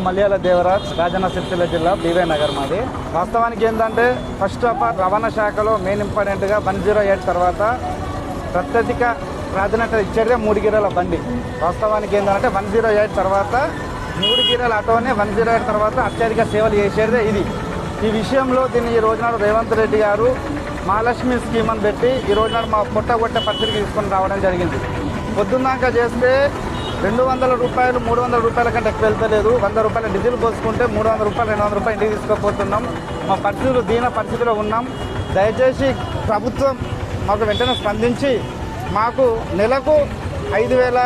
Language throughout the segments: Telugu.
మలయాళ దేవరాజ్, రాజన్న సిరిసిల్ల జిల్లా, బీవై నగర్ మాది. వాస్తవానికి ఏంటంటే ఫస్ట్ ఆఫ్ ఆల్ రవాణా శాఖలో మెయిన్ ఇంపార్టెంట్గా 108 తర్వాత ప్రత్యేక ప్రాధాన్యత ఇచ్చేదే 3 గీరాల బండి. వాస్తవానికి ఏంటంటే 108 తర్వాత 3 గీరాల ఆటోనే 108 తర్వాత అత్యధిక సేవలు చేసేదే ఇది. ఈ విషయంలో దీన్ని ఈ రోజునాడు రేవంత్ రెడ్డి గారు మహాలక్ష్మి స్కీమ్ అని పెట్టి ఈ రోజునాడు మా పొట్టగొట్టే పరిస్థితికి తీసుకొని రావడం జరిగింది. పొద్దున్నాక చేస్తే 200 రూపాయలు 300 రూపాయల కంటే ఎక్కువ వెళ్తలేదు. 100 రూపాయల డీజిల్ పోసుకుంటే 300 రూపాయలు 200 రూపాయలు ఇంటికి తీసుకుపోతున్నాం. మా పరిస్థితులు దీన పరిస్థితిలో ఉన్నాం. దయచేసి ప్రభుత్వం మాకు వెంటనే స్పందించి మాకు నెలకు 5,000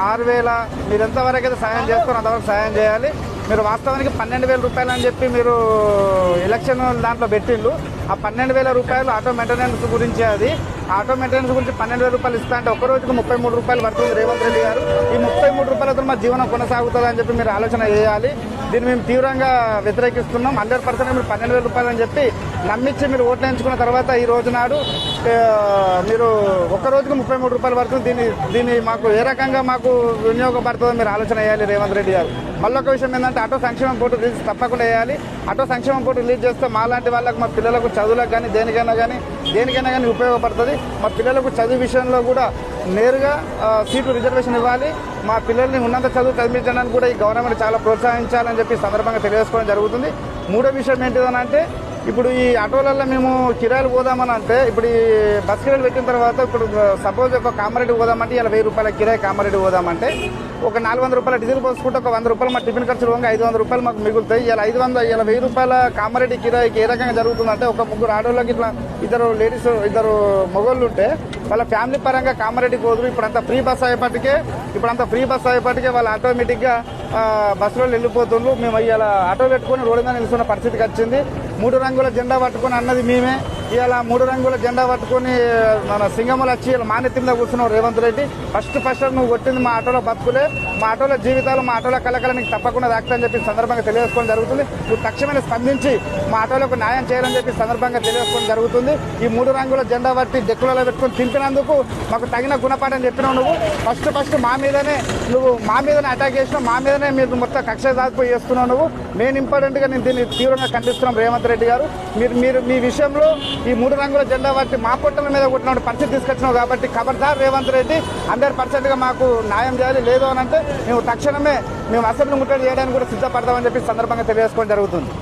6,000 మీరు ఎంతవరకు అయితే సాయం చేస్తారో అంతవరకు సాయం చేయాలి. మీరు వాస్తవానికి 12,000 రూపాయలు అని చెప్పి మీరు ఎలక్షన్ దాంట్లో పెట్టిళ్ళు. ఆ 12,000 రూపాయలు ఆటో మెయింటెనెన్స్ గురించి, అది ఆటో మెయింటెనెన్స్ గురించి 12,000 రూపాయలు ఇస్తా అంటే ఒక రోజుకు 33 రూపాయలు పడుతుంది రేవంత్ రెడ్డి గారు. ఈ 33 రూపాయలతో మా జీవనం కొనసాగుతుంది అని చెప్పి మీరు ఆలోచన చేయాలి. దీన్ని మేము తీవ్రంగా వ్యతిరేకిస్తున్నాం. 100% మీరు 12,000 రూపాయలు అని చెప్పి నమ్మించి మీరు ఓట్లు వేయించుకున్న తర్వాత ఈ రోజు నాడు మీరు ఒక్క రోజుకు 33 రూపాయలు పడుతుంది. దీన్ని మాకు ఏ రకంగా మాకు వినియోగపడుతుందో మీరు ఆలోచన చేయాలి రేవంత్ రెడ్డి గారు. మళ్ళొక విషయం ఏంటంటే ఆటో సంక్షేమం బోర్డు రిలీజ్ తప్పకుండా వేయాలి. ఆటో సంక్షేమం బోర్డు రిలీజ్ చేస్తే మాలాంటి వాళ్ళకు, మా పిల్లలకు చదువులకు కానీ దేనికైనా కానీ ఉపయోగపడుతుంది. మా పిల్లలకు చదువు విషయంలో కూడా నేరుగా సీటు రిజర్వేషన్ ఇవ్వాలి. మా పిల్లల్ని ఉన్నత చదువు చదివించడానికి కూడా ఈ గవర్నమెంట్ చాలా ప్రోత్సహించాలని చెప్పి సందర్భంగా తెలియజేసుకోవడం జరుగుతుంది. మూడో విషయం ఏంటిదనంటే ఇప్పుడు ఈ ఆటోలలో మేము కిరాయిలు పోదామని అంటే ఇప్పుడు ఈ బస్ కిరాయిలు పెట్టిన తర్వాత ఇప్పుడు సపోజ్ ఒక కామారెడ్డి పోదామంటే ఇలా 1000 రూపాయల కిరాయి కామారెడ్డి పోదామంటే ఒక 400 రూపాయల డీజిల్ పోసుకుంటే ఒక 100 రూపాయలు మా టిఫిన్ ఖర్చులు పోగా 500 రూపాయలు మాకు మిగులుతాయి. ఇలా 1000 రూపాయల కామారెడ్డి కిరాయికి ఏ రకంగా జరుగుతుందంటే ఒక ముగ్గురు ఆటోలకి ఇట్లా ఇద్దరు లేడీస్ ఇద్దరు మొగోళ్ళు ఉంటే వాళ్ళ ఫ్యామిలీ పరంగా కామారెడ్డికి పోదురు. ఇప్పుడంతా ఫ్రీ బస్ అయ్యేపటికే వాళ్ళు ఆటోమేటిక్గా బస్సులో వెళ్ళిపోతుండ్రు. మేము ఇలా ఆటో పెట్టుకుని రోడ్డు మీద నిలుస్తున్న పరిస్థితికి వచ్చింది. 3 రంగుల జెండా పట్టుకొని అన్నది మేమే. ఇవాళ 3 రంగుల జెండా పట్టుకొని మన సింగములు వచ్చి ఇలా మానెత్తి మీద కూర్చున్నాం రేవంత్ రెడ్డి. ఫస్ట్ నువ్వు కొట్టింది మా ఆటోలో బతుకులే, మా ఆటోల జీవితాలు, మా ఆటోల కళకళ తప్పకుండా దాక్తాయని చెప్పి సందర్భంగా తెలియజేసుకోవడం జరుగుతుంది. నువ్వు తక్షణమే స్పందించి మా ఆటోలకు న్యాయం చేయాలని చెప్పి సందర్భంగా తెలియజేసుకోవడం జరుగుతుంది. ఈ 3 రంగుల జెండా పట్టి డెక్కులలో పెట్టుకొని తింపినందుకు మాకు తగిన గుణపాఠం చెప్పినావు. నువ్వు ఫస్ట్ మా మీదనే అటాక్ చేసినావు, మా మీదనే మీరు మొత్తం కక్ష సాధింపు చేస్తున్నావు. నువ్వు మెయిన్ ఇంపార్టెంట్గా నేను దీన్ని తీవ్రంగా ఖండిస్తున్నాం రేవంత్ రెడ్డి గారు. మీరు మీ విషయంలో ఈ 3 రంగుల జెండా పట్టి మా పొట్టల మీద కొట్టిన పరిస్థితి తీసుకొచ్చినావు కాబట్టి ఖబర్దార్ రేవంత్ రెడ్డి 100%గా మాకు న్యాయం చేయాలి. లేదు అని అంటే మేము తక్షణమే అసెంబ్లీ ముట్టడి చేయడానికి కూడా సిద్ధపడతామని చెప్పి సందర్భంగా తెలియజేసుకోవడం జరుగుతుంది.